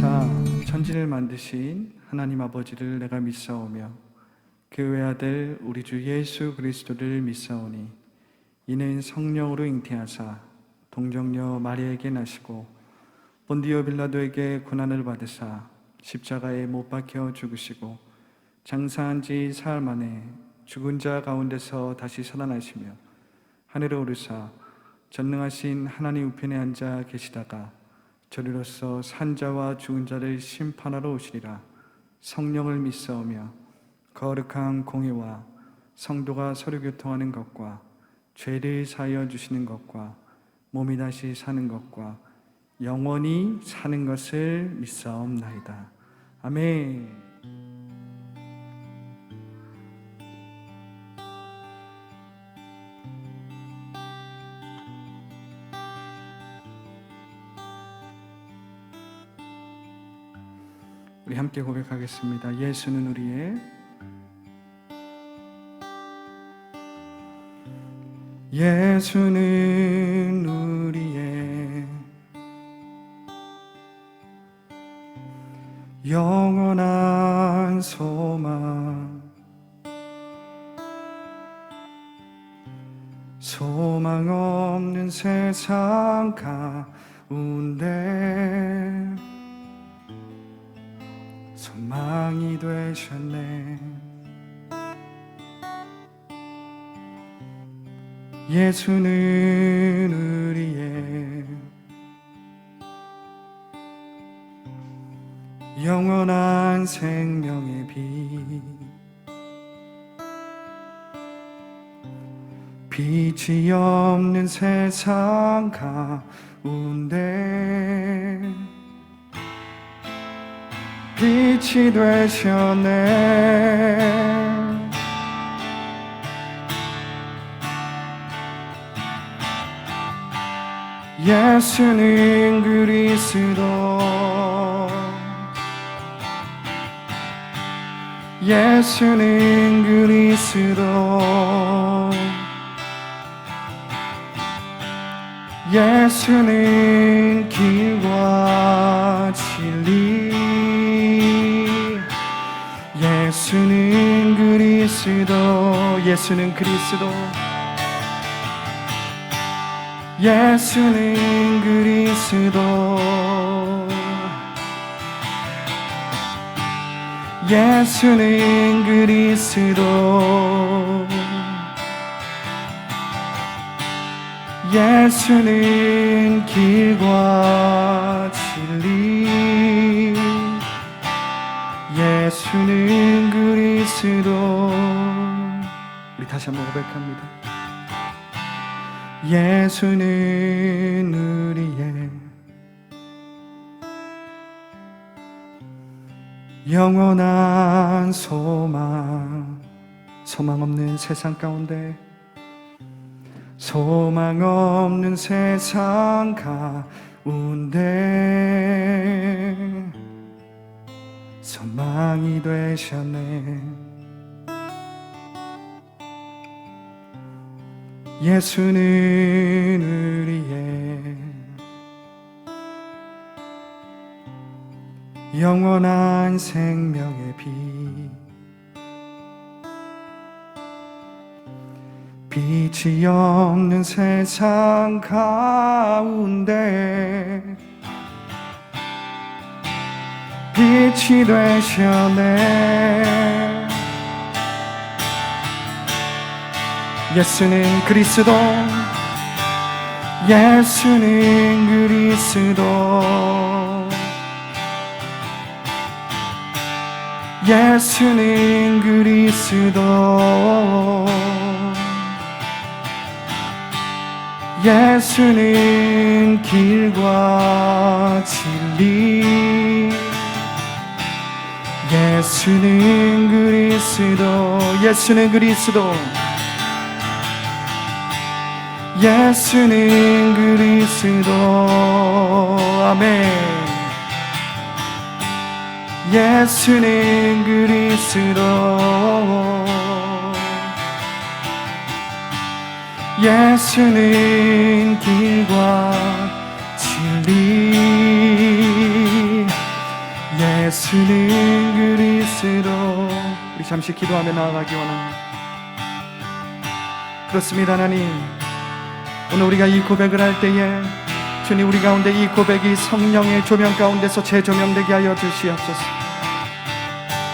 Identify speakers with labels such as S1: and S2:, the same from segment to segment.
S1: 하사 천지를 만드신 하나님 아버지를 내가 믿사오며 그 외아들 우리 주 예수 그리스도를 믿사오니 이는 성령으로 잉태하사 동정녀 마리아에게 나시고 본디오 빌라도에게 고난을 받으사 십자가에 못 박혀 죽으시고 장사한 지 사흘 만에 죽은 자 가운데서 다시 살아나시며 하늘에 오르사 전능하신 하나님 우편에 앉아 계시다가 저리로서 산 자와 죽은 자를 심판하러 오시리라. 성령을 믿사오며 거룩한 공회와 성도가 서로 교통하는 것과 죄를 사하여 주시는 것과 몸이 다시 사는 것과 영원히 사는 것을 믿사옵나이다. 아멘. 우리 함께 고백하겠습니다. 예수는 우리의 영원한 소망 없는 세상 가운데 소망이 되셨네. 예수는 우리의 영원한 생명의 빛이 없는 세상 가운데 빛이 되셨네. 예수는 그리스도 예수는 그리스도 예수는 길과 진리 예수는 그리스도 예수는 그리스도 예수는 그리스도 예수는 그리스도 예수는 길과 진리 예수는 그리스도. 우리 다시 한번 고백합니다. 예수는 우리의 영원한 소망 없는 세상 가운데 소망 없는 세상 가운데 소망이 되셨네. 예수는 우리의 영원한 생명의 빛이 없는 세상 가운데 빛이 되셨네. 예수는 그리스도 예수는 그리스도 예수는 그리스도 예수는 길과 진리 예수는 그리스도 예수는 그리스도 예수는 그리스도. 아멘. 예수는 그리스도 예수는 길과 진리 잠시 기도하며 나아가기 원합니다. 그렇습니다. 하나님, 오늘 우리가 이 고백을 할 때에 주님, 우리 가운데 이 고백이 성령의 조명 가운데서 재조명되게 하여 주시옵소서.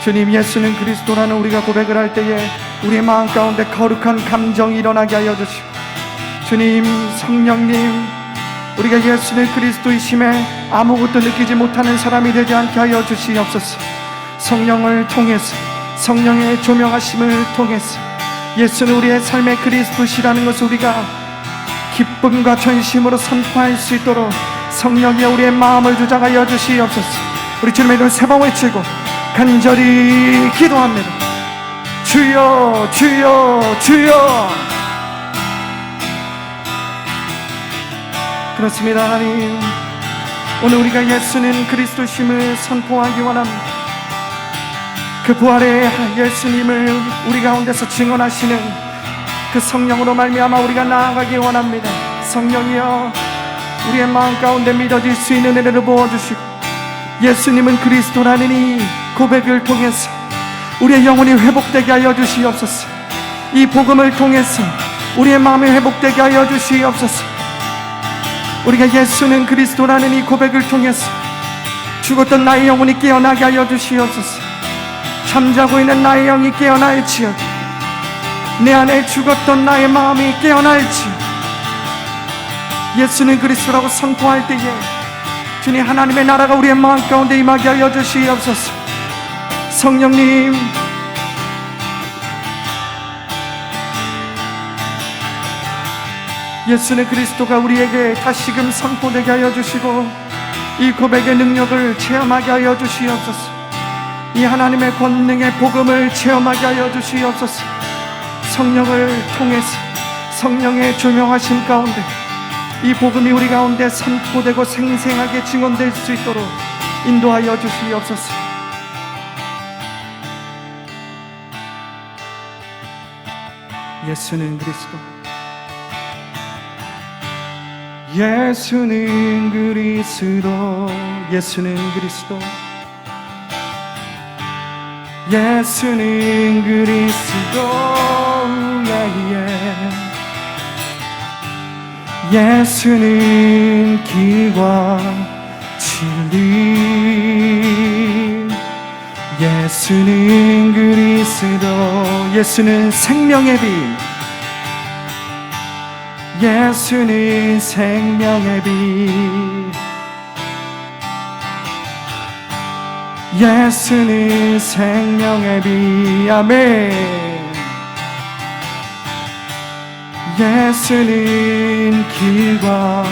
S1: 주님, 예수는 그리스도라는 우리가 고백을 할 때에 우리의 마음 가운데 거룩한 감정이 일어나게 하여 주시고, 주님, 성령님, 우리가 예수는 그리스도이심에 아무것도 느끼지 못하는 사람이 되지 않게 하여 주시옵소서. 성령을 통해서, 성령의 조명하심을 통해서 예수는 우리의 삶의 그리스도시라는 것을 우리가 기쁨과 전심으로 선포할 수 있도록 성령이 우리의 마음을 주장하여 주시옵소서. 우리 주님의 이름 세 번 외치고 간절히 기도합니다. 주여, 주여, 주여. 그렇습니다. 하나님, 오늘 우리가 예수는 그리스도심을 선포하기 원합니다. 그 부활의 예수님을 우리 가운데서 증언하시는 그 성령으로 말미암아 우리가 나아가기 원합니다. 성령이여, 우리의 마음 가운데 믿어질 수 있는 은혜를 부어주시고, 예수님은 그리스도라는 이 고백을 통해서 우리의 영혼이 회복되게 하여 주시옵소서. 이 복음을 통해서 우리의 마음이 회복되게 하여 주시옵소서. 우리가 예수는 그리스도라는 이 고백을 통해서 죽었던 나의 영혼이 깨어나게 하여 주시옵소서. 잠자고 있는 나의 영이 깨어날지어다. 내 안에 죽었던 나의 마음이 깨어날지어다. 예수는 그리스도라고 선포할 때에 주님, 하나님의 나라가 우리의 마음 가운데 임하게 하여 주시옵소서. 성령님, 예수는 그리스도가 우리에게 다시금 선포되게 하여 주시고, 이 고백의 능력을 체험하게 하여 주시옵소서. 이 하나님의 권능의 복음을 체험하게 하여 주시옵소서. 성령을 통해서, 성령의 조명하심 가운데 이 복음이 우리 가운데 선포되고 생생하게 증언될 수 있도록 인도하여 주시옵소서. 예수는 그리스도, 예수는 그리스도, 예수는 그리스도, 예수는 그리스도, 예수는 길과 진리, 예수는 그리스도, 예수는 생명의 빛, 예수는 생명의 빛, 예수는 생명의 빛. 아멘. 예수는 길과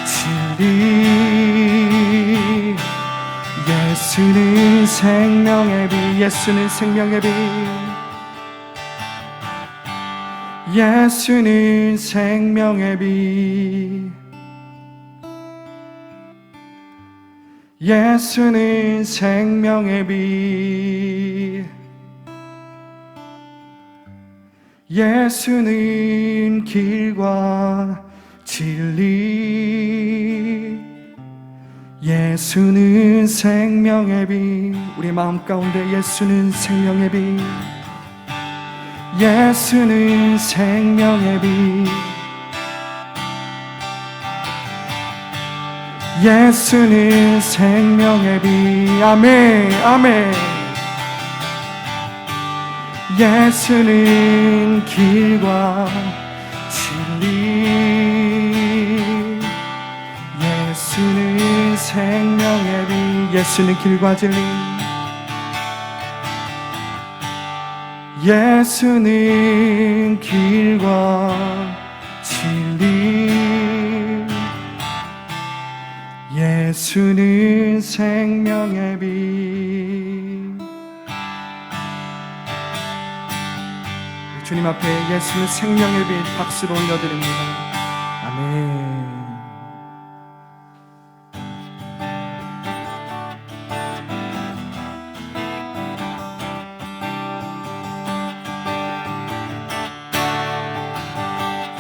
S1: 진리, 예수는 생명의 빛, 예수는 생명의 빛, 예수는 생명의 빛, 예수는 생명의 빛, 예수는 길과 진리, 예수는 생명의 빛. 우리 마음 가운데 예수는 생명의 빛, 예수는 생명의 빛, 예수는 생명의 빛. 아멘, 아멘. 예수는 길과 진리, 예수는 생명의 빛, 예수는 길과 진리, 예수는 길과 진리, 예수는 생명의 빛. 주님 앞에 예수는 생명의 빛 박수로 올려드립니다. 아멘.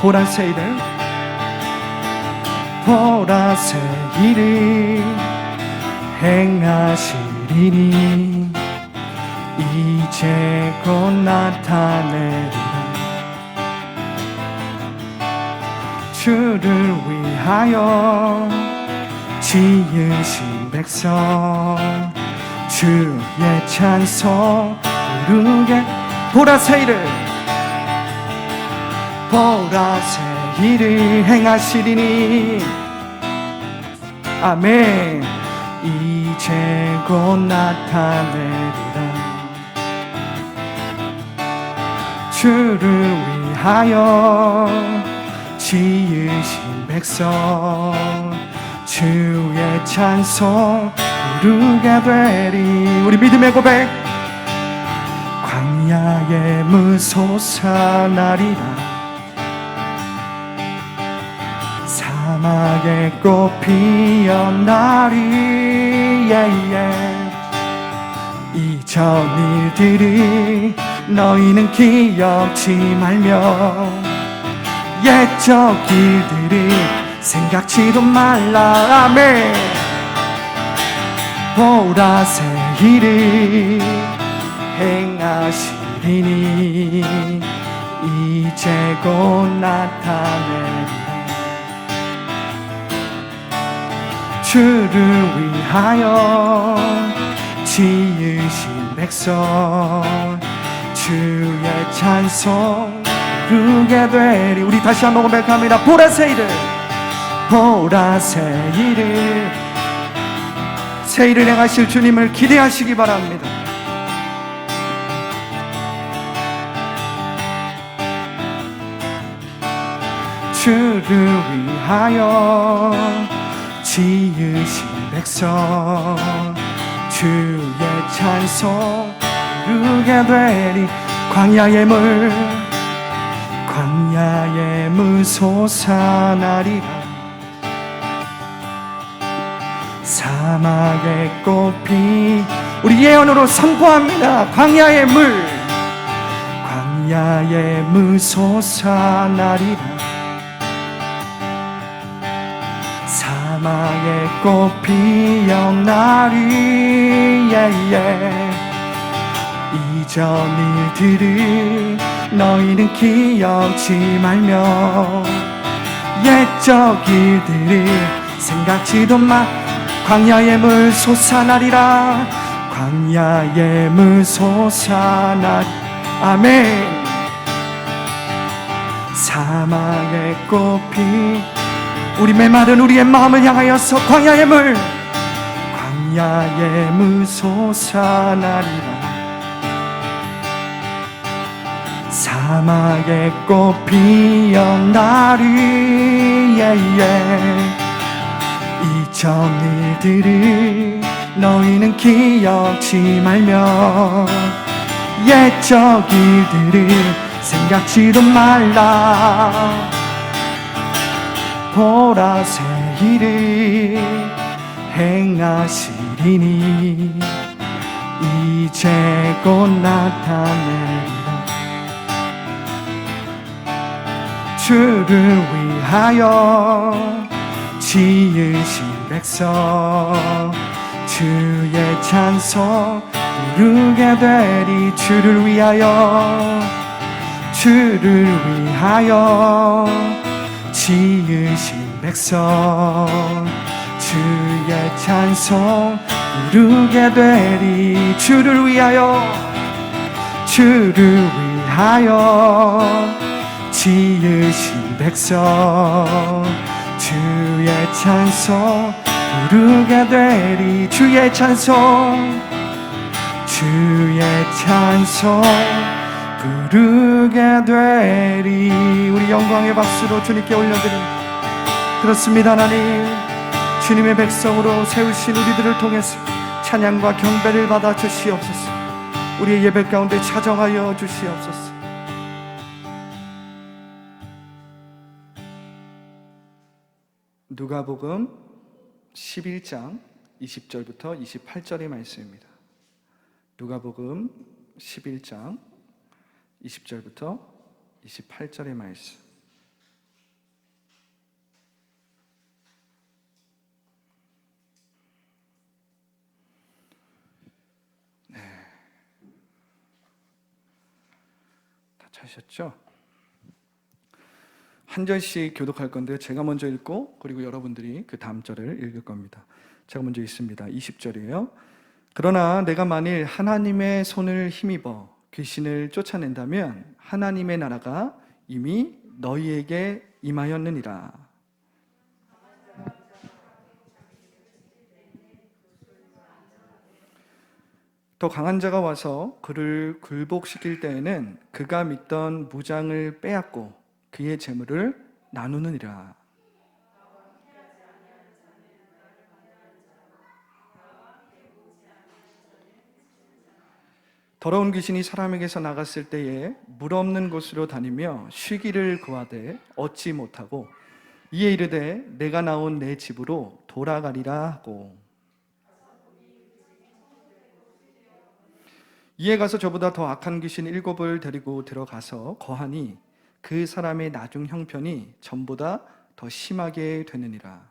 S1: 보라새 일을, 보라새 일을 행하시리니 이제 곧 나타내리라. 주를 위하여 지으신 백성 주의 찬송 부르게. 보라새 일을 행하시리니. 아멘. 이제 곧 나타내리라. 주를 위하여 지으신 백성 주의 찬송 부르게 되리. 우리 믿음의 고백. 광야의 물 솟아나리라. 사막의 꽃 피어나리. 이전 일들이 너희는 기억지 말며 옛적 일들이 생각지도 말라. 아멘. 보라새 일을 행하시리니 이제 곧 나타내리라. 주를 위하여 지으신 백성 주의 찬송 부르게 되리. 우리 다시 한번 고백합니다. 보라새 일을 새 일을 행하실 주님을 기대하시기 바랍니다. 주를 위하여 지으신 백성 주의 찬송 부르게 되리. 광야의 물 솟아나리라. 사막의 꽃피. 우리 예언으로 선포합니다. 광야의 물 솟아나리라. 사막의 꽃 피어나리. 이전 일들을 너희는 기억지 말며 옛적 일들을 생각지도 마. 광야의 물 솟아나리라. 광야의 물 솟아나리. 아멘. 사막의 꽃피. 우리 메마른 우리의 마음을 향하여서 광야의 물 솟아나리라. 사막의 꽃 피어나리. 이전 일들을 너희는 기억지 말며 옛적 일들을 생각지도 말라. 보라새 일을 행하시리니 이제 곧 나타내리라. 주를 위하여 지으신 백성 주의 찬송 부르게 되리. 주를 위하여 지으신 백성 주의 찬송 부르게 되리. 주를 위하여 지으신 백성 주의 찬송 부르게 되리. 주의 찬송 부르게 되리. 우리 영광의 박수로 주님께 올려드립니다. 그렇습니다. 하나님, 주님의 백성으로 세우신 우리들을 통해서 찬양과 경배를 받아 주시옵소서. 우리의 예배 가운데 차정하여 주시옵소서. 누가복음 11장 20절부터 28절의 말씀입니다. 누가복음 11장 20절부터 28절의 말씀. 찾으셨죠? 한 절씩 교독할 건데요. 제가 먼저 읽고 그리고 여러분들이 그 다음 절을 읽을 겁니다. 제가 먼저 읽습니다. 20절이에요. 그러나 내가 만일 하나님의 손을 힘입어 귀신을 쫓아낸다면 하나님의 나라가 이미 너희에게 임하였느니라. 더 강한 자가 와서 그를 굴복시킬 때에는 그가 믿던 무장을 빼앗고 그의 재물을 나누느니라. 더러운 귀신이 사람에게서 나갔을 때에 물 없는 곳으로 다니며 쉬기를 구하되 얻지 못하고 이에 이르되 내가 나온 내 집으로 돌아가리라 하고 이에 가서 저보다 더 악한 귀신 7을 데리고 들어가서 거하니 그 사람의 나중 형편이 전보다 더 심하게 되느니라.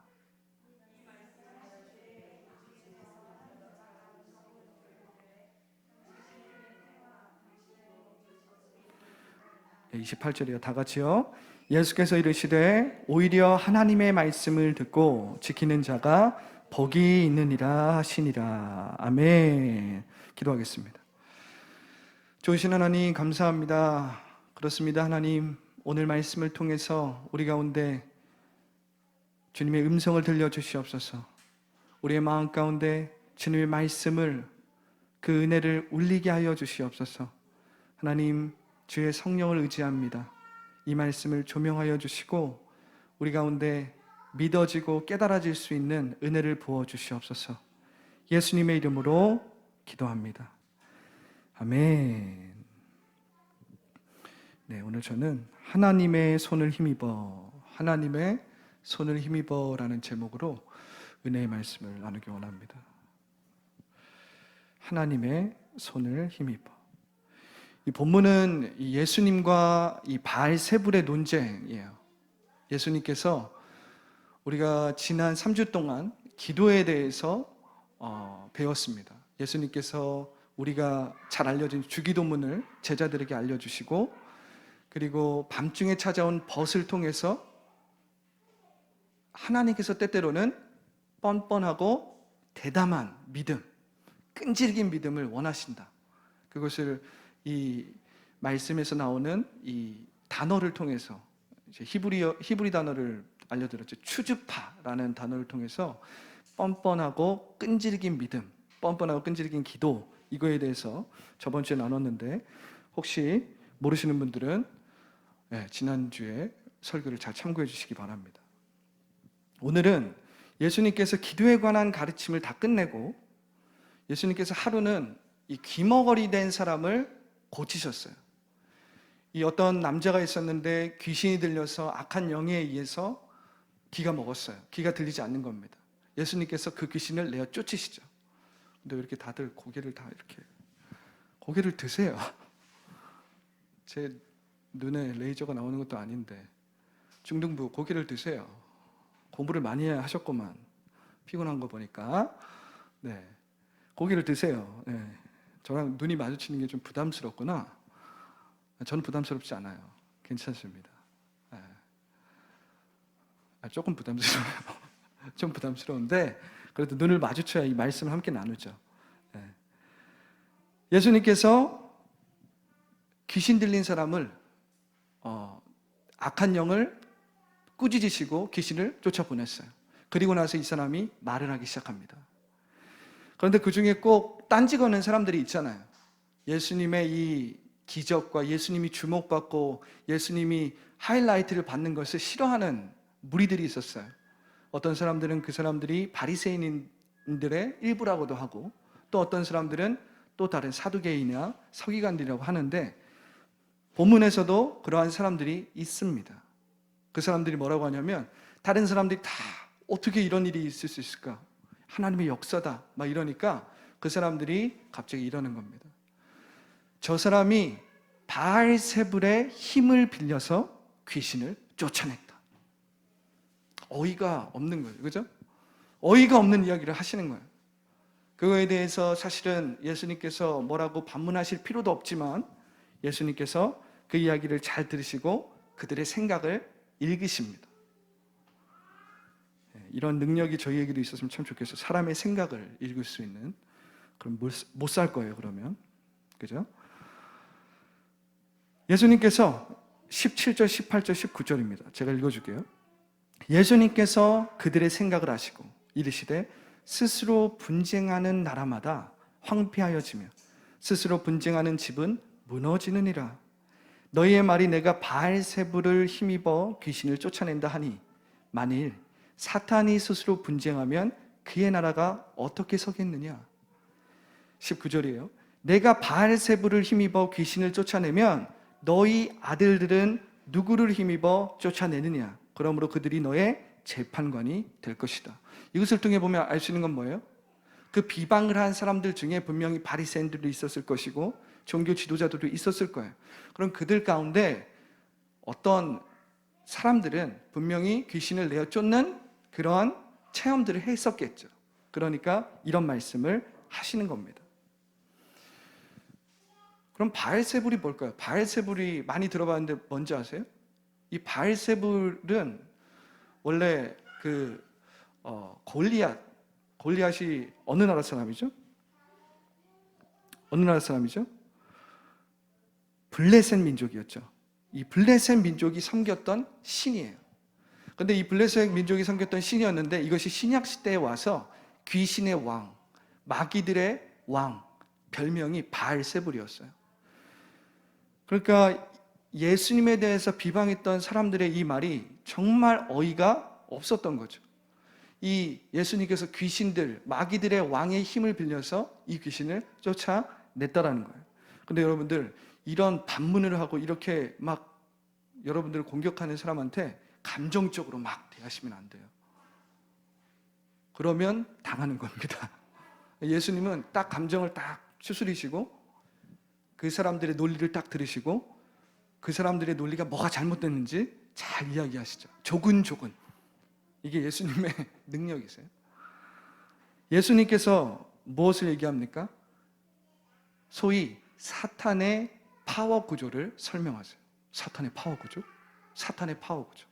S1: 28절이요. 다 같이요. 예수께서 이르시되 오히려 하나님의 말씀을 듣고 지키는 자가 복이 있느니라 하시니라. 아멘. 기도하겠습니다. 좋으신 하나님 감사합니다. 그렇습니다. 하나님, 오늘 말씀을 통해서 우리 가운데 주님의 음성을 들려주시옵소서. 우리의 마음 가운데 주님의 말씀을, 그 은혜를 울리게 하여 주시옵소서. 하나님, 주의 성령을 의지합니다. 이 말씀을 조명하여 주시고 우리 가운데 믿어지고 깨달아질 수 있는 은혜를 부어 주시옵소서. 예수님의 이름으로 기도합니다. 아멘. 네, 오늘 저는 하나님의 손을 힘입어, 하나님의 손을 힘입어라는 제목으로 은혜의 말씀을 나누기 원합니다. 하나님의 손을 힘입어. 이 본문은 예수님과 이 바알세불의 논쟁이에요. 예수님께서 우리가 지난 3주 동안 기도에 대해서 배웠습니다. 예수님께서 우리가 잘 알려진 주기도문을 제자들에게 알려주시고, 그리고 밤중에 찾아온 벗을 통해서 하나님께서 때때로는 뻔뻔하고 대담한 믿음, 끈질긴 믿음을 원하신다. 그것을 이 말씀에서 나오는 이 단어를 통해서, 이제 히브리 단어를 알려드렸죠. 추즈파라는 단어를 통해서 뻔뻔하고 끈질긴 믿음, 뻔뻔하고 끈질긴 기도, 이거에 대해서 저번 주에 나눴는데 혹시 모르시는 분들은 지난주에 설교를 잘 참고해 주시기 바랍니다. 오늘은 예수님께서 기도에 관한 가르침을 다 끝내고 예수님께서 하루는 이 귀머거리 된 사람을 고치셨어요. 이 어떤 남자가 있었는데 귀신이 들려서 악한 영에 의해서 귀가 먹었어요. 귀가 들리지 않는 겁니다. 예수님께서 그 귀신을 내어 쫓으시죠. 근데 왜 이렇게 다들 고개를 드세요? 제 눈에 레이저가 나오는 것도 아닌데 중등부 고개를 드세요. 공부를 많이 하셨구만. 피곤한 거 보니까. 네, 고개를 드세요. 네. 저랑 눈이 마주치는 게 좀 부담스럽구나. 저는 부담스럽지 않아요. 괜찮습니다. 네. 조금 부담스러워요. 좀 부담스러운데 그래도 눈을 마주쳐야 이 말씀을 함께 나누죠. 네. 예수님께서 귀신 들린 사람을 악한 영을 꾸짖으시고 귀신을 쫓아보냈어요. 그리고 나서 이 사람이 말을 하기 시작합니다. 그런데 그 중에 꼭 딴지 거는 사람들이 있잖아요. 예수님의 이 기적과 예수님이 주목받고 예수님이 하이라이트를 받는 것을 싫어하는 무리들이 있었어요. 어떤 사람들은 그 사람들이 바리새인들의 일부라고도 하고, 또 어떤 사람들은 또 다른 사두개인이나 서기관들이라고 하는데, 본문에서도 그러한 사람들이 있습니다. 그 사람들이 뭐라고 하냐면, 다른 사람들이 다 어떻게 이런 일이 있을 수 있을까? 하나님의 역사다 막 이러니까 그 사람들이 갑자기 이러는 겁니다. 저 사람이 바알세불의 힘을 빌려서 귀신을 쫓아냈다. 어이가 없는 거예요. 그죠? 어이가 없는 이야기를 하시는 거예요. 그거에 대해서 사실은 예수님께서 뭐라고 반문하실 필요도 없지만 예수님께서 그 이야기를 잘 들으시고 그들의 생각을 읽으십니다. 이런 능력이 저희에게도 있었으면 참 좋겠어요. 사람의 생각을 읽을 수 있는. 그럼 못 살 거예요, 그러면. 그죠? 예수님께서 17절, 18절, 19절입니다. 제가 읽어줄게요. 예수님께서 그들의 생각을 아시고 이르시되 스스로 분쟁하는 나라마다 황폐하여지며 스스로 분쟁하는 집은 무너지느니라. 너희의 말이 내가 바알세불을 힘입어 귀신을 쫓아낸다 하니 만일 사탄이 스스로 분쟁하면 그의 나라가 어떻게 서겠느냐. 19절이에요. 내가 바알세불을 힘입어 귀신을 쫓아내면 너희 아들들은 누구를 힘입어 쫓아내느냐. 그러므로 그들이 너의 재판관이 될 것이다. 이것을 통해 보면 알 수 있는 건 뭐예요? 그 비방을 한 사람들 중에 분명히 바리새인들도 있었을 것이고 종교 지도자들도 있었을 거예요. 그럼 그들 가운데 어떤 사람들은 분명히 귀신을 내어 쫓는 그런 체험들을 했었겠죠. 그러니까 이런 말씀을 하시는 겁니다. 그럼 바알세불이 뭘까요? 바알세불이 많이 들어봤는데 뭔지 아세요? 이 바알세불은 원래 골리앗이 어느 나라 사람이죠? 어느 나라 사람이죠? 블레셋 민족이었죠. 이 블레셋 민족이 섬겼던 신이에요. 그런데 이 블레셋 민족이 섬겼던 신이었는데 이것이 신약 시대에 와서 귀신의 왕, 마귀들의 왕, 별명이 바알세불이었어요. 그러니까 예수님에 대해서 비방했던 사람들의 이 말이 정말 어이가 없었던 거죠. 이 예수님께서 귀신들, 마귀들의 왕의 힘을 빌려서 이 귀신을 쫓아냈다라는 거예요. 근데 여러분들, 이런 반문을 하고 이렇게 막 여러분들을 공격하는 사람한테 감정적으로 막 대하시면 안 돼요. 그러면 당하는 겁니다. 예수님은 딱 감정을 딱 추스리시고 그 사람들의 논리를 딱 들으시고 그 사람들의 논리가 뭐가 잘못됐는지 잘 이야기하시죠. 조근조근. 이게 예수님의 능력이세요. 예수님께서 무엇을 얘기합니까? 소위 사탄의 파워 구조를 설명하세요. 사탄의 파워 구조? 사탄의 파워 구조.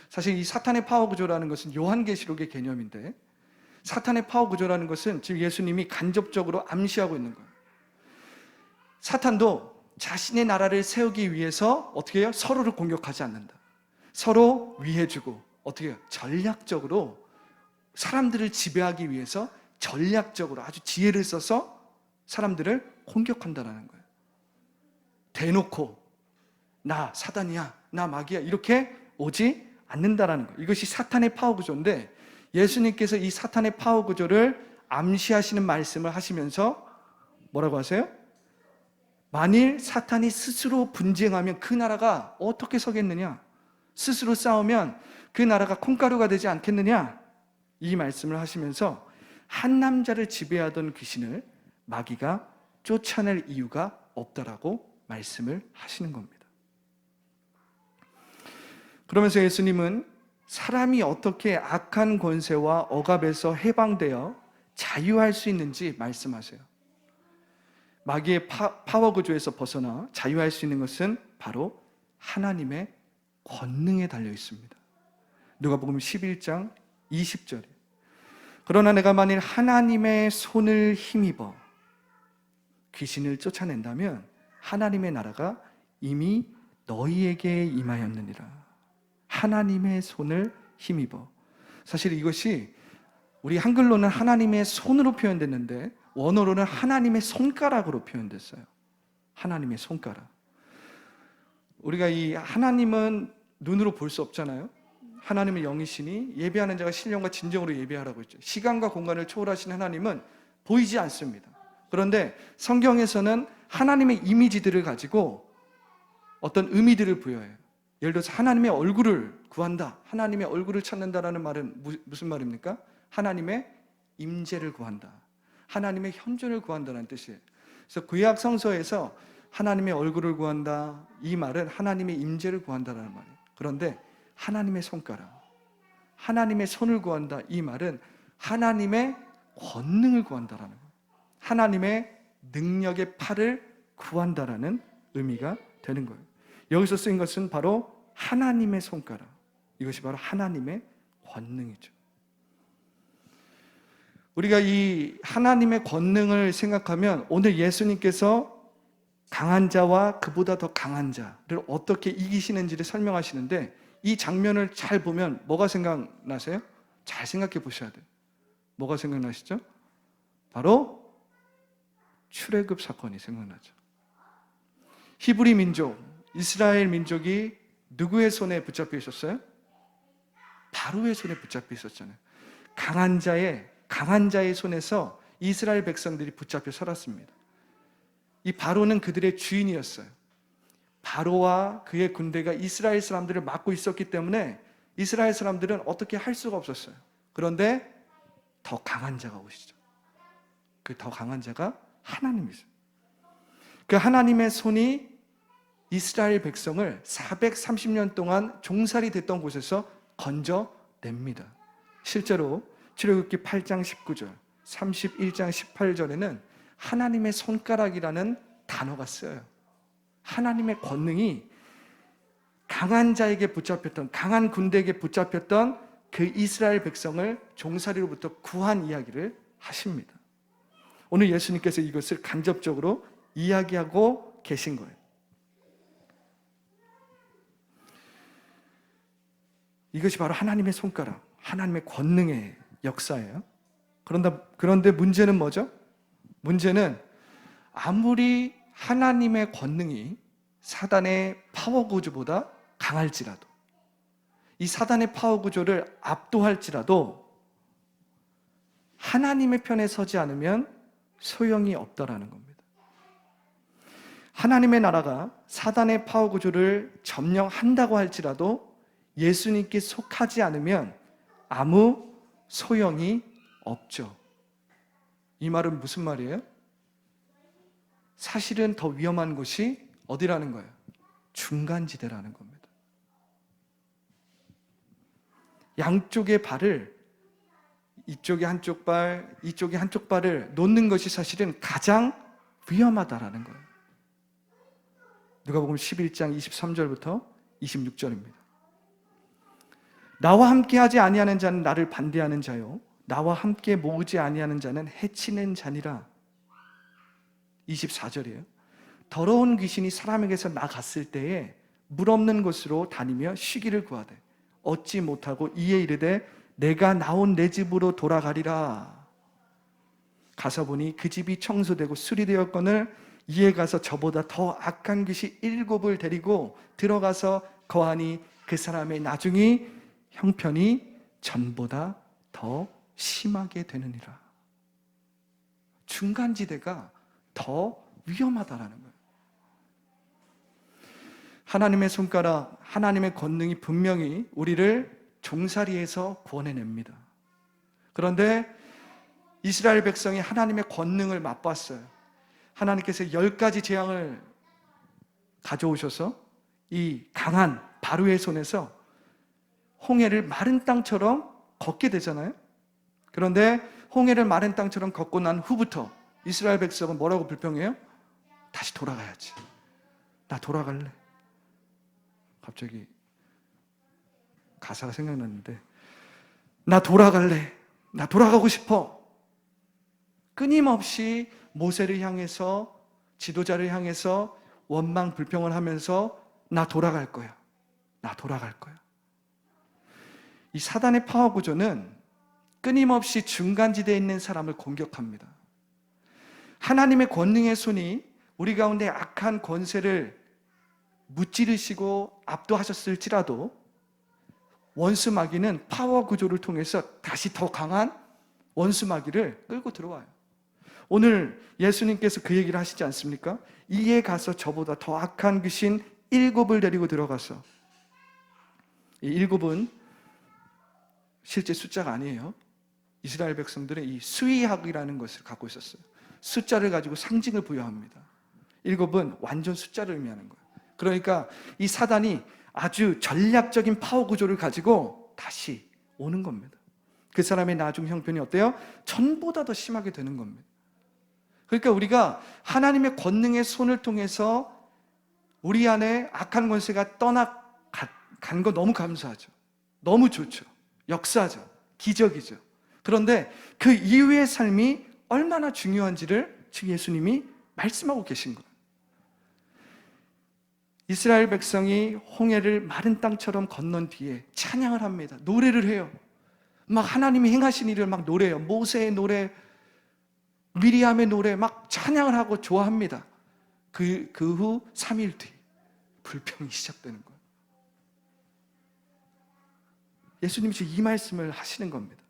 S1: 사실 이 사탄의 파워 구조라는 것은 요한계시록의 개념인데 사탄의 파워 구조라는 것은 지금 예수님이 간접적으로 암시하고 있는 거예요. 사탄도 자신의 나라를 세우기 위해서 어떻게 해요? 서로를 공격하지 않는다. 서로 위해주고 어떻게 해요? 전략적으로 사람들을 지배하기 위해서 전략적으로 아주 지혜를 써서 사람들을 공격한다는 거예요. 대놓고 나 사단이야, 나 마귀야 이렇게 오지 않는다라는 거예요. 이것이 사탄의 파워 구조인데 예수님께서 이 사탄의 파워 구조를 암시하시는 말씀을 하시면서 뭐라고 하세요? 만일 사탄이 스스로 분쟁하면 그 나라가 어떻게 서겠느냐? 스스로 싸우면 그 나라가 콩가루가 되지 않겠느냐? 이 말씀을 하시면서 한 남자를 지배하던 귀신을 마귀가 쫓아낼 이유가 없다라고 말씀을 하시는 겁니다. 그러면서 예수님은 사람이 어떻게 악한 권세와 억압에서 해방되어 자유할 수 있는지 말씀하세요. 마귀의 파워 구조에서 벗어나 자유할 수 있는 것은 바로 하나님의 권능에 달려 있습니다. 누가복음 11장 20절에 그러나 내가 만일 하나님의 손을 힘입어 귀신을 쫓아낸다면 하나님의 나라가 이미 너희에게 임하였느니라. 하나님의 손을 힘입어. 사실 이것이 우리 한글로는 하나님의 손으로 표현됐는데 원어로는 하나님의 손가락으로 표현됐어요. 하나님의 손가락. 우리가 이 하나님은 눈으로 볼 수 없잖아요. 하나님은 영이시니 예배하는 자가 신령과 진정으로 예배하라고 했죠. 시간과 공간을 초월하신 하나님은 보이지 않습니다. 그런데 성경에서는 하나님의 이미지들을 가지고 어떤 의미들을 부여해요. 예를 들어서 하나님의 얼굴을 구한다, 하나님의 얼굴을 찾는다라는 말은 무슨 말입니까? 하나님의 임재를 구한다, 하나님의 현존을 구한다는 뜻이에요. 그래서 구약 성서에서 하나님의 얼굴을 구한다, 이 말은 하나님의 임재를 구한다라는 말이에요. 그런데 하나님의 손가락, 하나님의 손을 구한다, 이 말은 하나님의 권능을 구한다라는 거예요. 하나님의 능력의 팔을 구한다라는 의미가 되는 거예요. 여기서 쓰인 것은 바로 하나님의 손가락. 이것이 바로 하나님의 권능이죠. 우리가 이 하나님의 권능을 생각하면 오늘 예수님께서 강한 자와 그보다 더 강한 자를 어떻게 이기시는지를 설명하시는데, 이 장면을 잘 보면 뭐가 생각나세요? 잘 생각해 보셔야 돼요. 뭐가 생각나시죠? 바로 출애굽 사건이 생각나죠. 히브리 민족, 이스라엘 민족이 누구의 손에 붙잡혀 있었어요? 바로의 손에 붙잡혀 있었잖아요. 강한 자의 손에서 이스라엘 백성들이 붙잡혀 살았습니다. 이 바로는 그들의 주인이었어요. 바로와 그의 군대가 이스라엘 사람들을 막고 있었기 때문에 이스라엘 사람들은 어떻게 할 수가 없었어요. 그런데 더 강한 자가 오시죠. 그 더 강한 자가 하나님이세요. 그 하나님의 손이 이스라엘 백성을 430년 동안 종살이 됐던 곳에서 건져냅니다. 실제로 출애굽기 8장 19절, 31장 18절에는 하나님의 손가락이라는 단어가 쓰여요. 하나님의 권능이 강한 자에게 붙잡혔던, 강한 군대에게 붙잡혔던 그 이스라엘 백성을 종살이로부터 구한 이야기를 하십니다. 오늘 예수님께서 이것을 간접적으로 이야기하고 계신 거예요. 이것이 바로 하나님의 손가락, 하나님의 권능의 역사예요. 그런데 문제는 뭐죠? 문제는 아무리 하나님의 권능이 사단의 파워 구조보다 강할지라도, 이 사단의 파워 구조를 압도할지라도 하나님의 편에 서지 않으면 소용이 없다라는 겁니다. 하나님의 나라가 사단의 파워 구조를 점령한다고 할지라도 예수님께 속하지 않으면 아무 소용이 없죠. 이 말은 무슨 말이에요? 사실은 더 위험한 곳이 어디라는 거예요? 중간지대라는 겁니다. 양쪽의 발을, 이쪽에 한쪽 발, 이쪽에 한쪽 발을 놓는 것이 사실은 가장 위험하다라는 거예요. 누가복음 11장 23절부터 26절입니다. 나와 함께 하지 아니하는 자는 나를 반대하는 자요, 나와 함께 모으지 아니하는 자는 해치는 자니라. 24절이에요. 더러운 귀신이 사람에게서 나갔을 때에 물 없는 곳으로 다니며 쉬기를 구하되 얻지 못하고 이에 이르되 내가 나온 내 집으로 돌아가리라. 가서 보니 그 집이 청소되고 수리되었거늘 이에 가서 저보다 더 악한 귀신 7을 데리고 들어가서 거하니 그 사람의 나중이 형편이 전보다 더 심하게 되느니라. 중간지대가 더 위험하다라는 거예요. 하나님의 손가락, 하나님의 권능이 분명히 우리를 종살이에서 구원해냅니다. 그런데 이스라엘 백성이 하나님의 권능을 맛봤어요. 하나님께서 10가지 재앙을 가져오셔서 이 강한 바로의 손에서 홍해를 마른 땅처럼 걷게 되잖아요. 그런데 홍해를 마른 땅처럼 걷고 난 후부터 이스라엘 백성은 뭐라고 불평해요? 다시 돌아가야지. 나 돌아갈래. 갑자기 가사가 생각났는데, 나 돌아갈래. 나 돌아가고 싶어. 끊임없이 모세를 향해서, 지도자를 향해서 원망 불평을 하면서 나 돌아갈 거야. 나 돌아갈 거야. 이 사단의 파워 구조는 끊임없이 중간지대에 있는 사람을 공격합니다. 하나님의 권능의 손이 우리 가운데 악한 권세를 무찌르시고 압도하셨을지라도 원수 마귀는 파워 구조를 통해서 다시 더 강한 원수 마귀를 끌고 들어와요. 오늘 예수님께서 그 얘기를 하시지 않습니까? 이에 가서 저보다 더 악한 귀신 7을 데리고 들어가서, 이 7은 실제 숫자가 아니에요. 이스라엘 백성들은 이 수의학이라는 것을 갖고 있었어요. 숫자를 가지고 상징을 부여합니다. 7은 완전 숫자를 의미하는 거예요. 그러니까 이 사단이 아주 전략적인 파워 구조를 가지고 다시 오는 겁니다. 그 사람의 나중 형편이 어때요? 전보다 더 심하게 되는 겁니다. 그러니까 우리가 하나님의 권능의 손을 통해서 우리 안에 악한 권세가 떠나간 거 너무 감사하죠. 너무 좋죠. 역사죠. 기적이죠. 그런데 그 이후의 삶이 얼마나 중요한지를 지금 예수님이 말씀하고 계신 거예요. 이스라엘 백성이 홍해를 마른 땅처럼 건넌 뒤에 찬양을 합니다. 노래를 해요. 막 하나님이 행하신 일을 막 노래해요. 모세의 노래, 미리암의 노래 막 찬양을 하고 좋아합니다. 그 후 3일 뒤 불평이 시작되는 거예요. 예수님이 지금 이 말씀을 하시는 겁니다.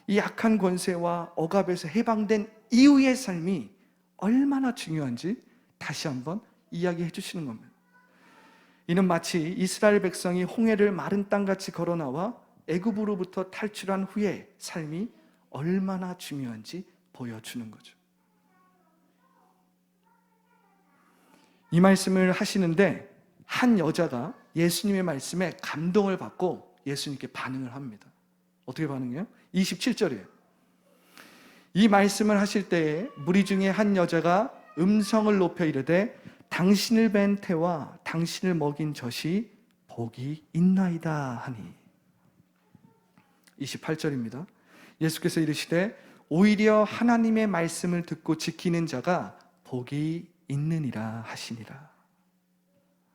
S1: 이 악한 권세와 억압에서 해방된 이후의 삶이 얼마나 중요한지 다시 한번 이야기해 주시는 겁니다. 이는 마치 이스라엘 백성이 홍해를 마른 땅같이 걸어나와 애굽으로부터 탈출한 후에 삶이 얼마나 중요한지 보여주는 거죠. 이 말씀을 하시는데 한 여자가 예수님의 말씀에 감동을 받고 예수님께 반응을 합니다. 어떻게 반응해요? 27절이에요. 이 말씀을 하실 때에 무리 중에 한 여자가 음성을 높여 이르되 당신을 뵌 태와 당신을 먹인 젖이 복이 있나이다 하니. 28절입니다. 예수께서 이르시되 오히려 하나님의 말씀을 듣고 지키는 자가 복이 있느니라 하시니라.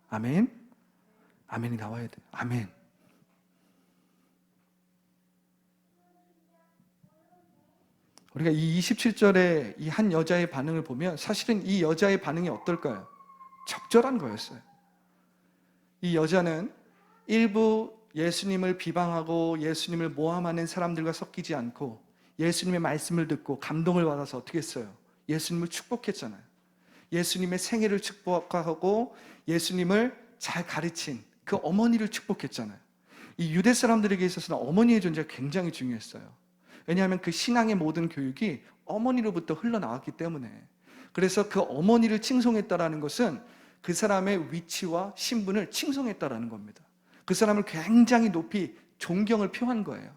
S1: 아멘. 아멘이 나와야 돼요. 아멘. 우리가 이 27절에 이 한 여자의 반응을 보면 사실은 이 여자의 반응이 어떨까요? 적절한 거였어요. 이 여자는 일부 예수님을 비방하고 예수님을 모함하는 사람들과 섞이지 않고 예수님의 말씀을 듣고 감동을 받아서 어떻게 했어요? 예수님을 축복했잖아요. 예수님의 생애를 축복하고 예수님을 잘 가르친 그 어머니를 축복했잖아요. 이 유대 사람들에게 있어서는 어머니의 존재가 굉장히 중요했어요. 왜냐하면 그 신앙의 모든 교육이 어머니로부터 흘러나왔기 때문에. 그래서 그 어머니를 칭송했다라는 것은 그 사람의 위치와 신분을 칭송했다라는 겁니다. 그 사람을 굉장히 높이 존경을 표한 거예요.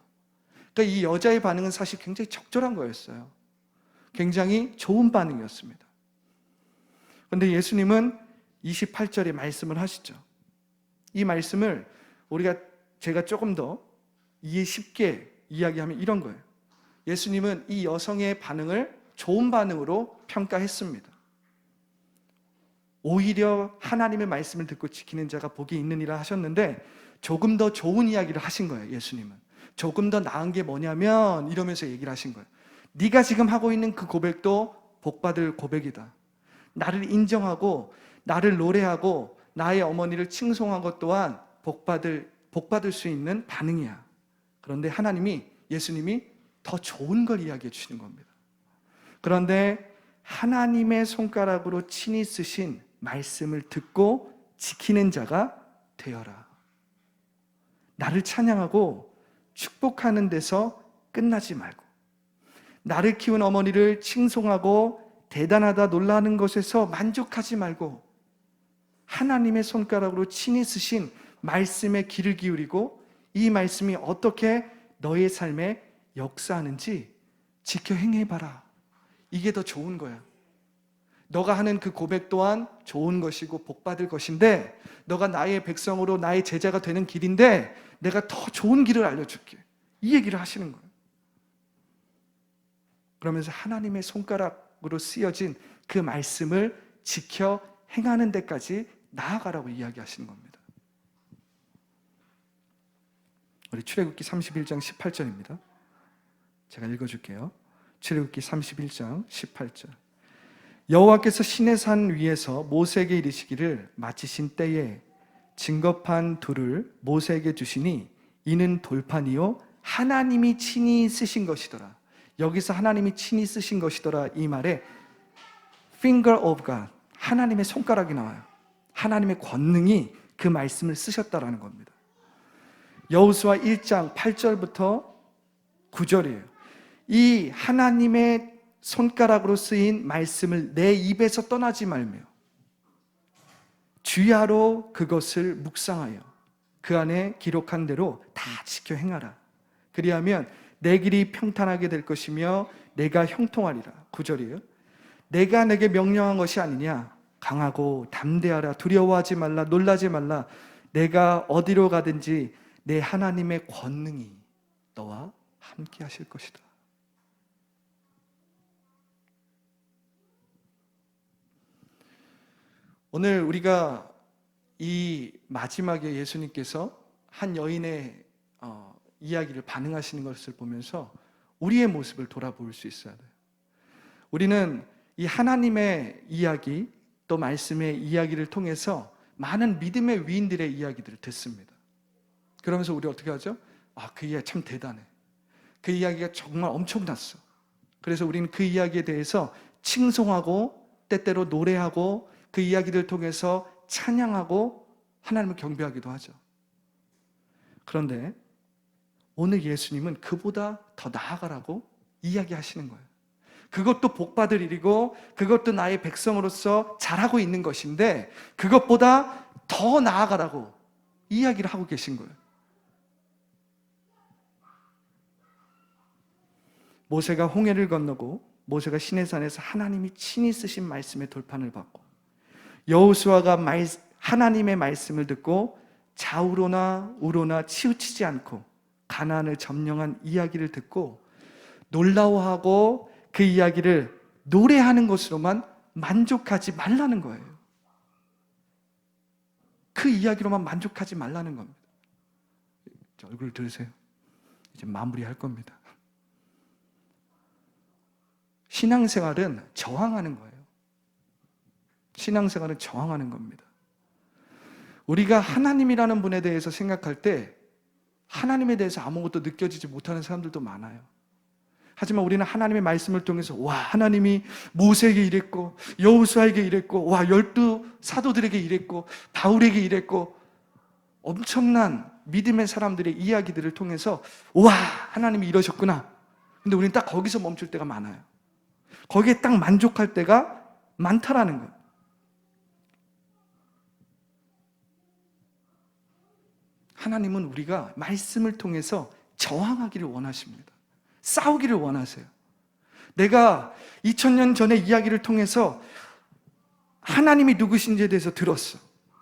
S1: 그러니까 이 여자의 반응은 사실 굉장히 적절한 거였어요. 굉장히 좋은 반응이었습니다. 그런데 예수님은 28절에 말씀을 하시죠. 이 말씀을 제가 조금 더 이해 쉽게 이야기하면 이런 거예요. 예수님은 이 여성의 반응을 좋은 반응으로 평가했습니다. 오히려 하나님의 말씀을 듣고 지키는 자가 복이 있느니라 하셨는데 조금 더 좋은 이야기를 하신 거예요. 예수님은 조금 더 나은 게 뭐냐면 이러면서 얘기를 하신 거예요. 네가 지금 하고 있는 그 고백도 복받을 고백이다. 나를 인정하고 나를 노래하고 나의 어머니를 칭송한 것 또한 복받을 수 있는 반응이야. 그런데 예수님이 더 좋은 걸 이야기해 주시는 겁니다. 그런데 하나님의 손가락으로 친히 쓰신 말씀을 듣고 지키는 자가 되어라. 나를 찬양하고 축복하는 데서 끝나지 말고, 나를 키운 어머니를 칭송하고 대단하다 놀라는 것에서 만족하지 말고, 하나님의 손가락으로 친히 쓰신 말씀에 귀를 기울이고 이 말씀이 어떻게 너의 삶에 역사하는지 지켜 행해봐라. 이게 더 좋은 거야. 너가 하는 그 고백 또한 좋은 것이고 복받을 것인데, 너가 나의 백성으로 나의 제자가 되는 길인데 내가 더 좋은 길을 알려줄게. 이 얘기를 하시는 거예요. 그러면서 하나님의 손가락으로 쓰여진 그 말씀을 지켜 행하는 데까지 나아가라고 이야기하시는 겁니다. 우리 출애굽기 31장 18절입니다. 제가 읽어줄게요. 출애굽기 31장 18절. 여호와께서 시내산 위에서 모세에게 이르시기를 마치신 때에 증거판 둘을 모세에게 주시니 이는 돌판이요 하나님이 친히 쓰신 것이더라. 여기서 하나님이 친히 쓰신 것이더라 이 말에 finger of God, 하나님의 손가락이 나와요. 하나님의 권능이 그 말씀을 쓰셨다라는 겁니다. 여호수아 1장 8절부터 9절이에요. 이 하나님의 손가락으로 쓰인 말씀을 내 입에서 떠나지 말며 주야로 그것을 묵상하여 그 안에 기록한 대로 다 지켜 행하라. 그리하면 내 길이 평탄하게 될 것이며 내가 형통하리라. 9절이에요. 내가 내게 명령한 것이 아니냐? 강하고 담대하라. 두려워하지 말라. 놀라지 말라. 내가 어디로 가든지 내 하나님의 권능이 너와 함께 하실 것이다. 오늘 우리가 이 마지막에 예수님께서 한 여인의 이야기를 반응하시는 것을 보면서 우리의 모습을 돌아볼 수 있어야 돼요. 우리는 이 하나님의 이야기, 또 말씀의 이야기를 통해서 많은 믿음의 위인들의 이야기들을 듣습니다. 그러면서 우리 어떻게 하죠? 그 이야기 참 대단해. 그 이야기가 정말 엄청났어. 그래서 우리는 그 이야기에 대해서 칭송하고 때때로 노래하고 그 이야기를 통해서 찬양하고 하나님을 경배하기도 하죠. 그런데 오늘 예수님은 그보다 더 나아가라고 이야기하시는 거예요. 그것도 복받을 일이고 그것도 나의 백성으로서 잘하고 있는 것인데 그것보다 더 나아가라고 이야기를 하고 계신 거예요. 모세가 홍해를 건너고 모세가 시내산에서 하나님이 친히 쓰신 말씀의 돌판을 받고 여호수아가 하나님의 말씀을 듣고 좌우로나 우로나 치우치지 않고 가나안을 점령한 이야기를 듣고 놀라워하고 그 이야기를 노래하는 것으로만 만족하지 말라는 거예요. 그 이야기로만 만족하지 말라는 겁니다. 얼굴 들으세요. 이제 마무리할 겁니다. 신앙생활은 저항하는 거예요. 신앙생활은 저항하는 겁니다. 우리가 하나님이라는 분에 대해서 생각할 때 하나님에 대해서 아무것도 느껴지지 못하는 사람들도 많아요. 하지만 우리는 하나님의 말씀을 통해서 하나님이 모세에게 이랬고 여호수아에게 이랬고 12 사도들에게 이랬고 바울에게 이랬고 엄청난 믿음의 사람들의 이야기들을 통해서 하나님이 이러셨구나. 근데 우리는 딱 거기서 멈출 때가 많아요. 거기에 딱 만족할 때가 많다라는 거예요. 하나님은 우리가 말씀을 통해서 저항하기를 원하십니다. 싸우기를 원하세요. 내가 2000년 전의 이야기를 통해서 하나님이 누구신지에 대해서 들었어.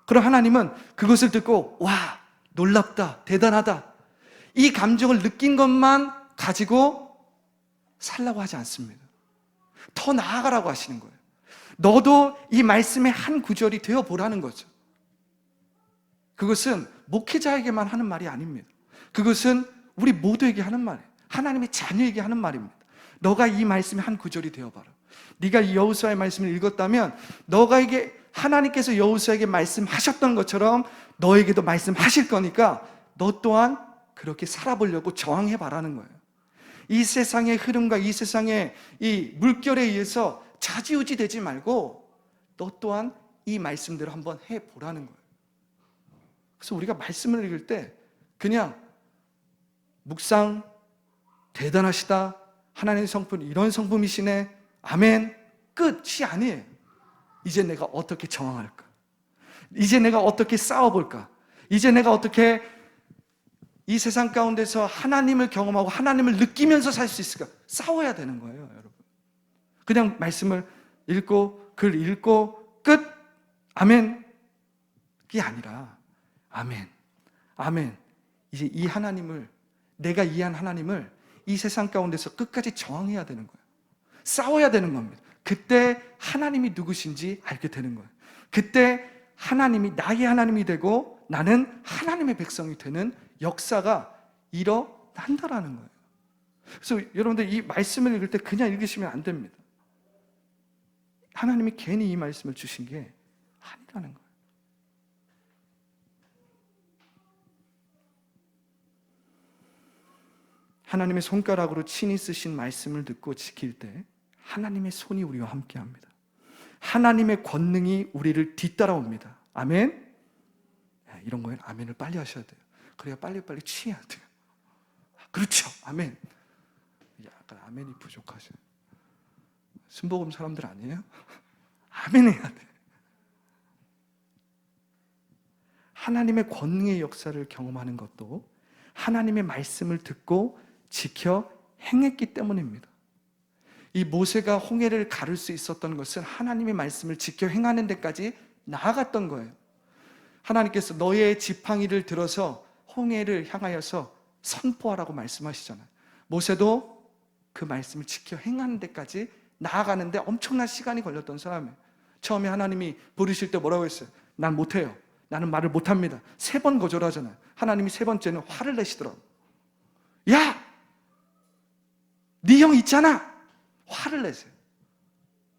S1: 그럼 하나님은 그것을 듣고 놀랍다, 대단하다, 이 감정을 느낀 것만 가지고 살라고 하지 않습니다. 더 나아가라고 하시는 거예요. 너도 이 말씀의 한 구절이 되어보라는 거죠. 그것은 목회자에게만 하는 말이 아닙니다. 그것은 우리 모두에게 하는 말이에요. 하나님의 자녀에게 하는 말입니다. 너가 이 말씀의 한 구절이 되어봐라. 네가 이 여호수아의 말씀을 읽었다면 너가에게 하나님께서 여호수아에게 말씀하셨던 것처럼 너에게도 말씀하실 거니까 너 또한 그렇게 살아보려고 저항해봐라는 거예요. 이 세상의 흐름과 이 세상의 이 물결에 의해서 좌지우지 되지 말고 너 또한 이 말씀대로 한번 해보라는 거예요. 그래서 우리가 말씀을 읽을 때 그냥 묵상, 대단하시다, 하나님의 성품 이런 성품이시네, 아멘, 끝이 아니에요. 이제 내가 어떻게 저항할까? 이제 내가 어떻게 싸워볼까? 이제 내가 어떻게 이 세상 가운데서 하나님을 경험하고 하나님을 느끼면서 살 수 있을까? 싸워야 되는 거예요, 여러분. 그냥 말씀을 읽고 글 읽고 끝, 아멘, 그게 아니라 아멘, 아멘. 이제 이 하나님을, 내가 이해한 하나님을 이 세상 가운데서 끝까지 저항해야 되는 거예요. 싸워야 되는 겁니다. 그때 하나님이 누구신지 알게 되는 거예요. 그때 하나님이 나의 하나님이 되고 나는 하나님의 백성이 되는 역사가 일어난다라는 거예요. 그래서 여러분들 이 말씀을 읽을 때 그냥 읽으시면 안 됩니다. 하나님이 괜히 이 말씀을 주신 게 아니라는 거예요. 하나님의 손가락으로 친히 쓰신 말씀을 듣고 지킬 때 하나님의 손이 우리와 함께합니다. 하나님의 권능이 우리를 뒤따라옵니다. 아멘? 이런 거에는 아멘을 빨리 하셔야 돼요. 그래야 빨리빨리 취해야 돼요. 그렇죠, 아멘. 약간 아멘이 부족하셔요. 순복음 사람들 아니에요? 아멘 해야 돼. 하나님의 권능의 역사를 경험하는 것도 하나님의 말씀을 듣고 지켜 행했기 때문입니다. 이 모세가 홍해를 가를 수 있었던 것은 하나님의 말씀을 지켜 행하는 데까지 나아갔던 거예요. 하나님께서 너의 지팡이를 들어서 홍해를 향하여서 선포하라고 말씀하시잖아요. 모세도 그 말씀을 지켜 행하는 데까지 나아가는데 엄청난 시간이 걸렸던 사람이에요. 처음에 하나님이 부르실 때 뭐라고 했어요? 난 못해요. 나는 말을 못합니다. 3번 거절하잖아요. 하나님이 3번째는 화를 내시더라고요. 야! 네 형 있잖아! 화를 내세요.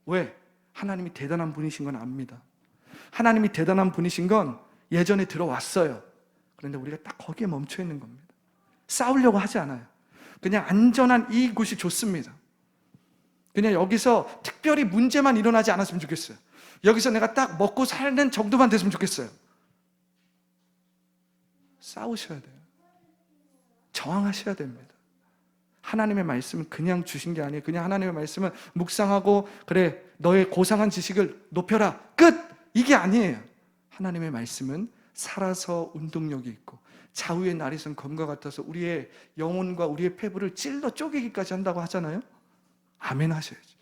S1: 왜? 하나님이 대단한 분이신 건 압니다. 하나님이 대단한 분이신 건 예전에 들어왔어요. 그런데 우리가 딱 거기에 멈춰 있는 겁니다. 싸우려고 하지 않아요. 그냥 안전한 이곳이 좋습니다. 그냥 여기서 특별히 문제만 일어나지 않았으면 좋겠어요. 여기서 내가 딱 먹고 사는 정도만 됐으면 좋겠어요. 싸우셔야 돼요. 저항하셔야 됩니다. 하나님의 말씀은 그냥 주신 게 아니에요. 그냥 하나님의 말씀은 묵상하고 그래 너의 고상한 지식을 높여라 끝! 이게 아니에요. 하나님의 말씀은 살아서 운동력이 있고 좌우의 날이 선 검과 같아서 우리의 영혼과 우리의 폐부를 찔러 쪼개기까지 한다고 하잖아요. 아멘 하셔야지.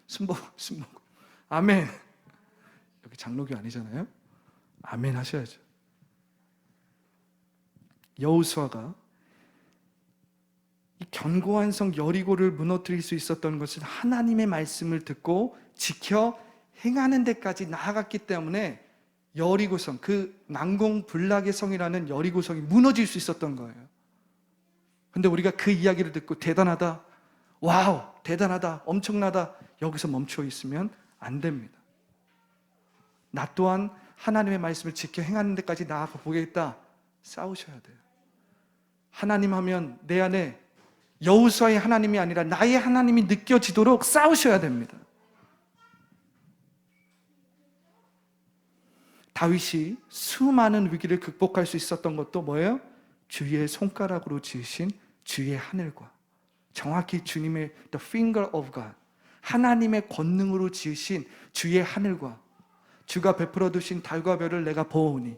S1: 숨보고 아멘. 여기 장로교 아니잖아요. 아멘 하셔야죠. 여호수아가 이 견고한 성 여리고를 무너뜨릴 수 있었던 것은 하나님의 말씀을 듣고 지켜 행하는 데까지 나아갔기 때문에 여리고성, 그 난공불락의 성이라는 여리고성이 무너질 수 있었던 거예요. 근데 우리가 그 이야기를 듣고 대단하다, 와우, 대단하다, 엄청나다 여기서 멈춰 있으면 안 됩니다. 나 또한 하나님의 말씀을 지켜 행하는 데까지 나아가 보겠다. 싸우셔야 돼요. 하나님 하면 내 안에 여호수아의 하나님이 아니라 나의 하나님이 느껴지도록 싸우셔야 됩니다. 다윗이 수많은 위기를 극복할 수 있었던 것도 뭐예요? 주의 손가락으로 지으신 주의 하늘과 정확히 주님의 the finger of God, 하나님의 권능으로 지으신 주의 하늘과 주가 베풀어 두신 달과 별을 내가 보오니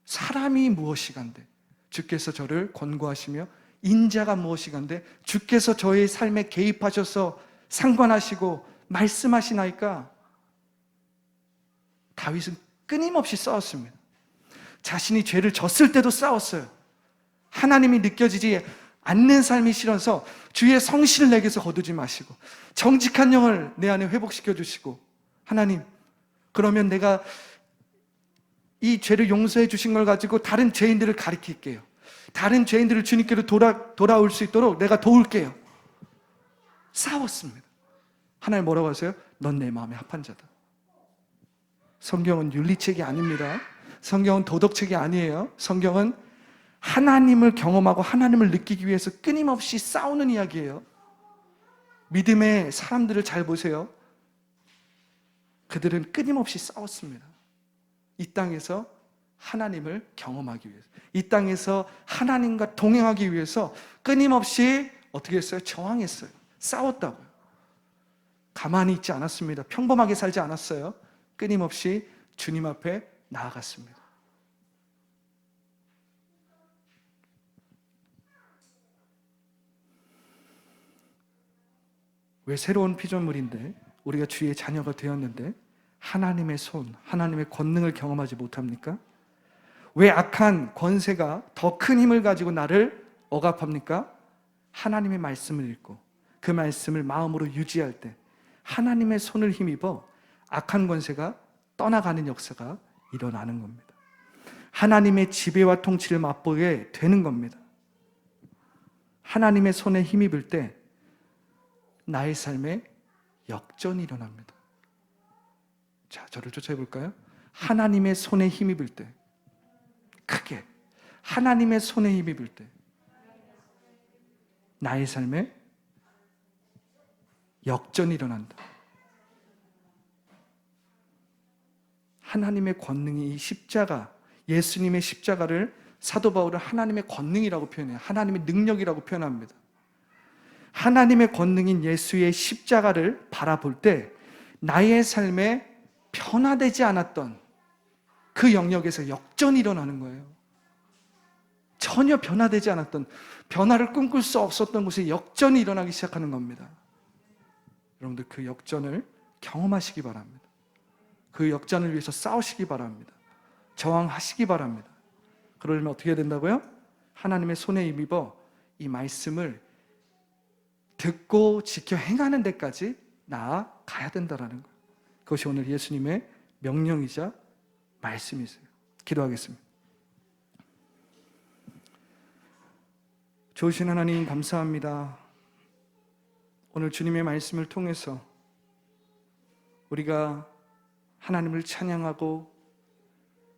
S1: 사람이 무엇이간데 주께서 저를 권고하시며 인자가 무엇이간데 주께서 저의 삶에 개입하셔서 상관하시고 말씀하시나이까. 다윗은 끊임없이 싸웠습니다. 자신이 죄를 졌을 때도 싸웠어요. 하나님이 느껴지지 않는 삶이 싫어서 주의 성실을 내게서 거두지 마시고 정직한 영을 내 안에 회복시켜 주시고, 하나님 그러면 내가 이 죄를 용서해 주신 걸 가지고 다른 죄인들을 가리킬게요. 다른 죄인들을 주님께로 돌아올 수 있도록 내가 도울게요. 싸웠습니다. 하나님 뭐라고 하세요? 넌 내 마음에 합한 자다. 성경은 윤리책이 아닙니다. 성경은 도덕책이 아니에요. 성경은 하나님을 경험하고 하나님을 느끼기 위해서 끊임없이 싸우는 이야기예요. 믿음의 사람들을 잘 보세요. 그들은 끊임없이 싸웠습니다. 이 땅에서 하나님을 경험하기 위해서, 이 땅에서 하나님과 동행하기 위해서 끊임없이 어떻게 했어요? 저항했어요. 싸웠다고요. 가만히 있지 않았습니다. 평범하게 살지 않았어요. 끊임없이 주님 앞에 나아갔습니다. 왜 새로운 피조물인데, 우리가 주의 자녀가 되었는데 하나님의 손, 하나님의 권능을 경험하지 못합니까? 왜 악한 권세가 더 큰 힘을 가지고 나를 억압합니까? 하나님의 말씀을 읽고 그 말씀을 마음으로 유지할 때 하나님의 손을 힘입어 악한 권세가 떠나가는 역사가 일어나는 겁니다. 하나님의 지배와 통치를 맛보게 되는 겁니다. 하나님의 손에 힘입을 때 나의 삶에 역전이 일어납니다. 자, 저를 쫓아해 볼까요? 하나님의 손에 힘입을 때, 크게 하나님의 손에 힘입을 때 나의 삶에 역전이 일어난다. 하나님의 권능이, 이 십자가, 예수님의 십자가를 사도 바울은 하나님의 권능이라고 표현해요. 하나님의 능력이라고 표현합니다. 하나님의 권능인 예수의 십자가를 바라볼 때 나의 삶에 변화되지 않았던 그 영역에서 역전이 일어나는 거예요. 전혀 변화되지 않았던, 변화를 꿈꿀 수 없었던 곳에 역전이 일어나기 시작하는 겁니다. 여러분들 그 역전을 경험하시기 바랍니다. 그 역전을 위해서 싸우시기 바랍니다. 저항하시기 바랍니다. 그러려면 어떻게 해야 된다고요? 하나님의 손에 힘입어 이 말씀을 듣고 지켜 행하는 데까지 나아가야 된다는 거예요. 그것이 오늘 예수님의 명령이자 말씀이세요. 기도하겠습니다. 좋으신 하나님 감사합니다. 오늘 주님의 말씀을 통해서 우리가 하나님을 찬양하고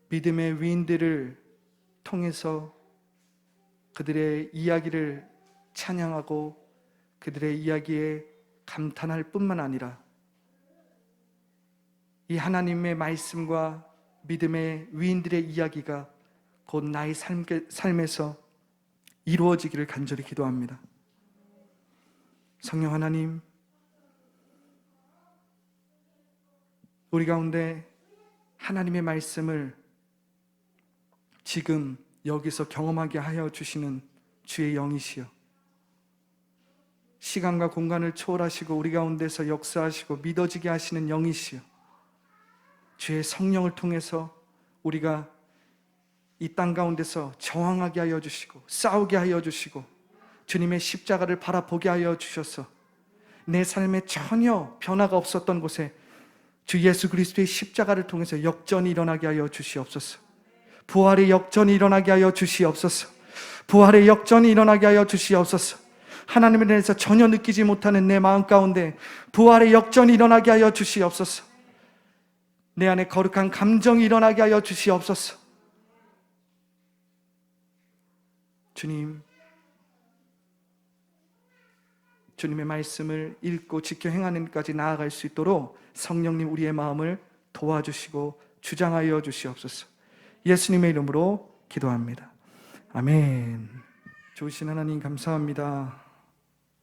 S1: 믿음의 위인들을 통해서 그들의 이야기를 찬양하고 그들의 이야기에 감탄할 뿐만 아니라 이 하나님의 말씀과 믿음의 위인들의 이야기가 곧 나의 삶에서 이루어지기를 간절히 기도합니다. 성령 하나님, 우리 가운데 하나님의 말씀을 지금 여기서 경험하게 하여 주시는 주의 영이시여, 시간과 공간을 초월하시고 우리 가운데서 역사하시고 믿어지게 하시는 영이시여, 주의 성령을 통해서 우리가 이 땅 가운데서 저항하게 하여 주시고 싸우게 하여 주시고 주님의 십자가를 바라보게 하여 주셔서 내 삶에 전혀 변화가 없었던 곳에 주 예수 그리스도의 십자가를 통해서 역전이 일어나게 하여 주시옵소서. 부활의 역전이 일어나게 하여 주시옵소서. 부활의 역전이 일어나게 하여 주시옵소서. 하나님에 대해서 전혀 느끼지 못하는 내 마음 가운데 부활의 역전이 일어나게 하여 주시옵소서. 내 안에 거룩한 감정이 일어나게 하여 주시옵소서. 주님, 주님의 말씀을 읽고 지켜 행하는 데까지 나아갈 수 있도록 성령님 우리의 마음을 도와주시고 주장하여 주시옵소서. 예수님의 이름으로 기도합니다. 아멘. 좋으신 하나님 감사합니다.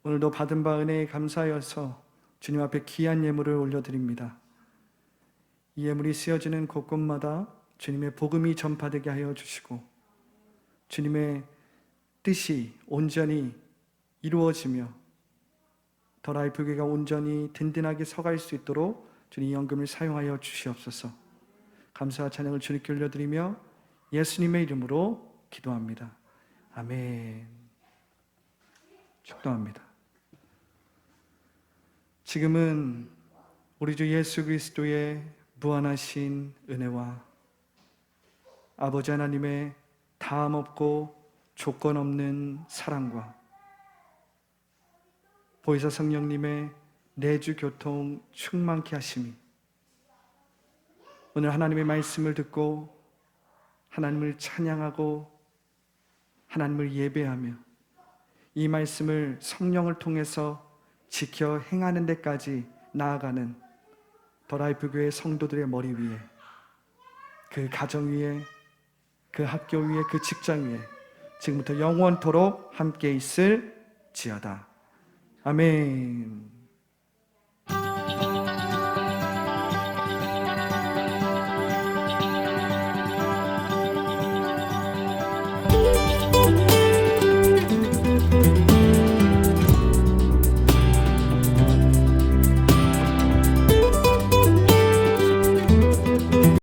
S1: 오늘도 받은 바 은혜에 감사하여서 주님 앞에 귀한 예물을 올려드립니다. 이 예물이 쓰여지는 곳곳마다 주님의 복음이 전파되게 하여 주시고 주님의 뜻이 온전히 이루어지며 더 라이프 교회가 온전히 든든하게 서갈 수 있도록 주님 연금을 사용하여 주시옵소서. 감사와 찬양을 주님께 올려드리며 예수님의 이름으로 기도합니다. 아멘. 축도합니다. 지금은 우리 주 예수 그리스도의 무한하신 은혜와 아버지 하나님의 다함없고 조건 없는 사랑과 보혜사 성령님의 내주 교통 충만케 하심이 오늘 하나님의 말씀을 듣고 하나님을 찬양하고 하나님을 예배하며 이 말씀을 성령을 통해서 지켜 행하는 데까지 나아가는 더 라이프 교회 성도들의 머리 위에, 그 가정 위에, 그 학교 위에, 그 직장 위에 지금부터 영원토록 함께 있을지어다. 아멘.